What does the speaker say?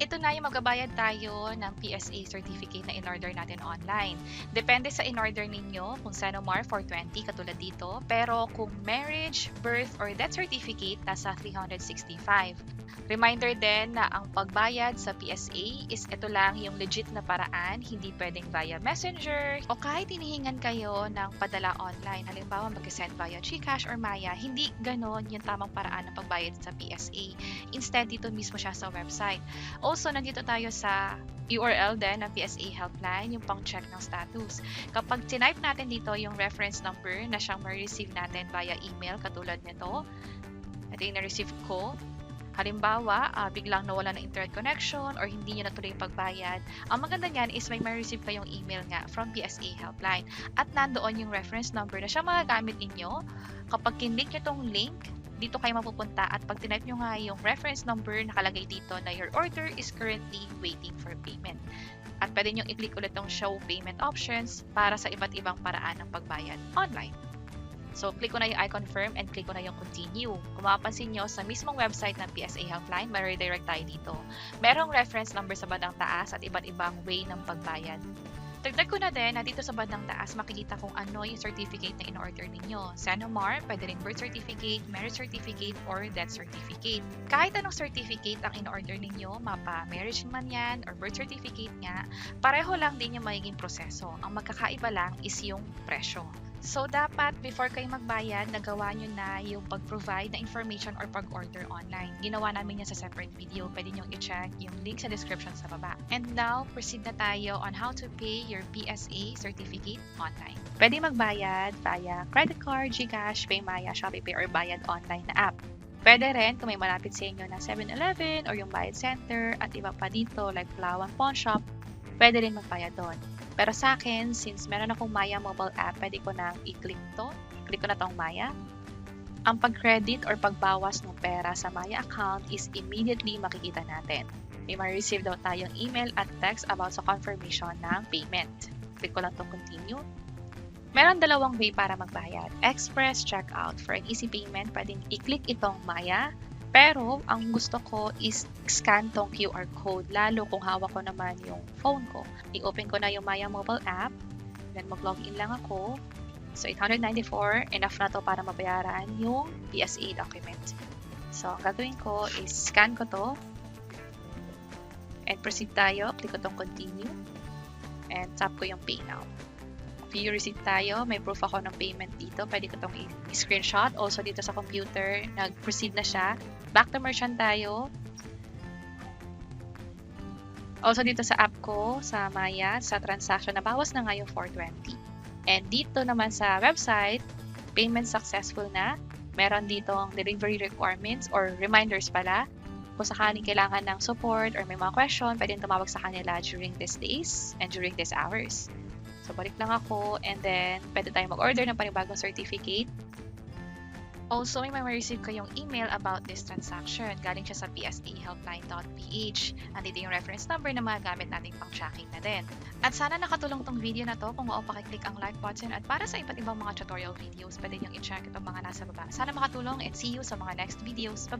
Ito na yung magbabayad tayo ng PSA certificate na in-order natin online. Depende sa in-order ninyo kung Senomar 420 katulad dito, pero kung marriage, birth, or death certificate, nasa 365. Reminder din na ang pagbayad sa PSA is ito lang yung legit na paraan, hindi pwedeng via messenger o kahit hinihingan kayo ng padala online. Halimbawa, mag-send via GCash or Maya, hindi ganon yung tamang paraan ng pagbayad sa PSA. Instead, dito mismo siya sa website. Also, nandito tayo sa URL din ng PSA helpline, yung pang-check ng status. Kapag tinype natin dito yung reference number na siyang ma-receive natin via email, katulad nito, ito yung na-receive ko. Halimbawa, biglang nawala ng internet connection or hindi nyo natuloy yung pagbayad. Ang maganda niyan is may ma-receive kayong email nga from PSA helpline. At nandoon yung reference number na siya magagamit ninyo. Kapag kinlik nyo tong link, dito kayo mapupunta at pag tinype nyo nga yung reference number, nakalagay dito na your order is currently waiting for payment. At pwede nyo i-click ulit tong show payment options para sa iba't ibang paraan ng pagbayad online. So, click ko na yung I confirm and click ko na yung continue. Kung mapapansin nyo, sa mismong website ng PSA helpline, may redirect tayo dito. Merong reference number sa bandang taas at iba't ibang way ng pagbayad. Dagdag ko na din na dito sa bandang taas makikita kung ano yung certificate na in-order ninyo. Senomar, pwede rin birth certificate, marriage certificate, or death certificate. Kahit anong certificate ang in-order ninyo, mapa marriage man yan or birth certificate nga, pareho lang din yung magiging proseso. Ang magkakaiba lang is yung presyo. So, dapat before kayo magbayad, nagawa nyo na yung pag-provide na information or pag-order online. Ginawa namin yan sa separate video. Pwede nyo i-check yung link sa description sa baba. And now, proceed na tayo on how to pay your PSA certificate online. Pwede magbayad via credit card, GCash, PayMaya, ShopeePay, or bayad online na app. Pwede rin kung may malapit sa inyo ng 7-Eleven or yung bayad center at iba pa dito like Palawan Pawn Shop, pwede rin magbayad doon. Pero sa akin, since meron akong Maya mobile app, pwede ko nang i-click to. Click ko na tong Maya. Ang pag-credit or pagbawas ng pera sa Maya account is immediately makikita natin. May ma-receive daw tayong email at text about sa confirmation ng payment. Click ko lang tong continue. Meron dalawang way para magbayad. Express checkout. For an easy payment, pwedeng i-click itong Maya. Pero, ang gusto ko is scan tong QR code, lalo kung hawak ko naman yung phone ko. I-open ko na yung Maya mobile app, then mag-login lang ako. So, 894, enough na to para mabayaran yung PSA document. So, ang gagawin ko is scan ko to, and proceed tayo. Click ko tong continue, and tap ko yung pay now. View receipt tayo, may proof ako ng payment dito, pwede ko itong i-screenshot. Also dito sa computer, nag-proceed na siya. Back to merchant tayo. Also dito sa app ko, sa Maya, sa transaction, nabawas na nga yung 420. And dito naman sa website, payment successful na. Meron ditong delivery requirements or reminders pala. Kung sakaling kailangan ng support or may mga question, pwedeng tumawag sa kanila during these days and during these hours. So, balik lang ako and then pwede tayong mag-order ng panibagong certificate. Also, may ma-receive kayong email about this transaction. Galing siya sa psahelpline.ph. Andito yung reference number na magagamit nating pang-tracking na din. At sana nakatulong tong video na to. Kung pakiclick ang like button at para sa iba't ibang mga tutorial videos, pwede nyo i-check itong mga nasa baba. Sana makatulong and see you sa mga next videos. Bye!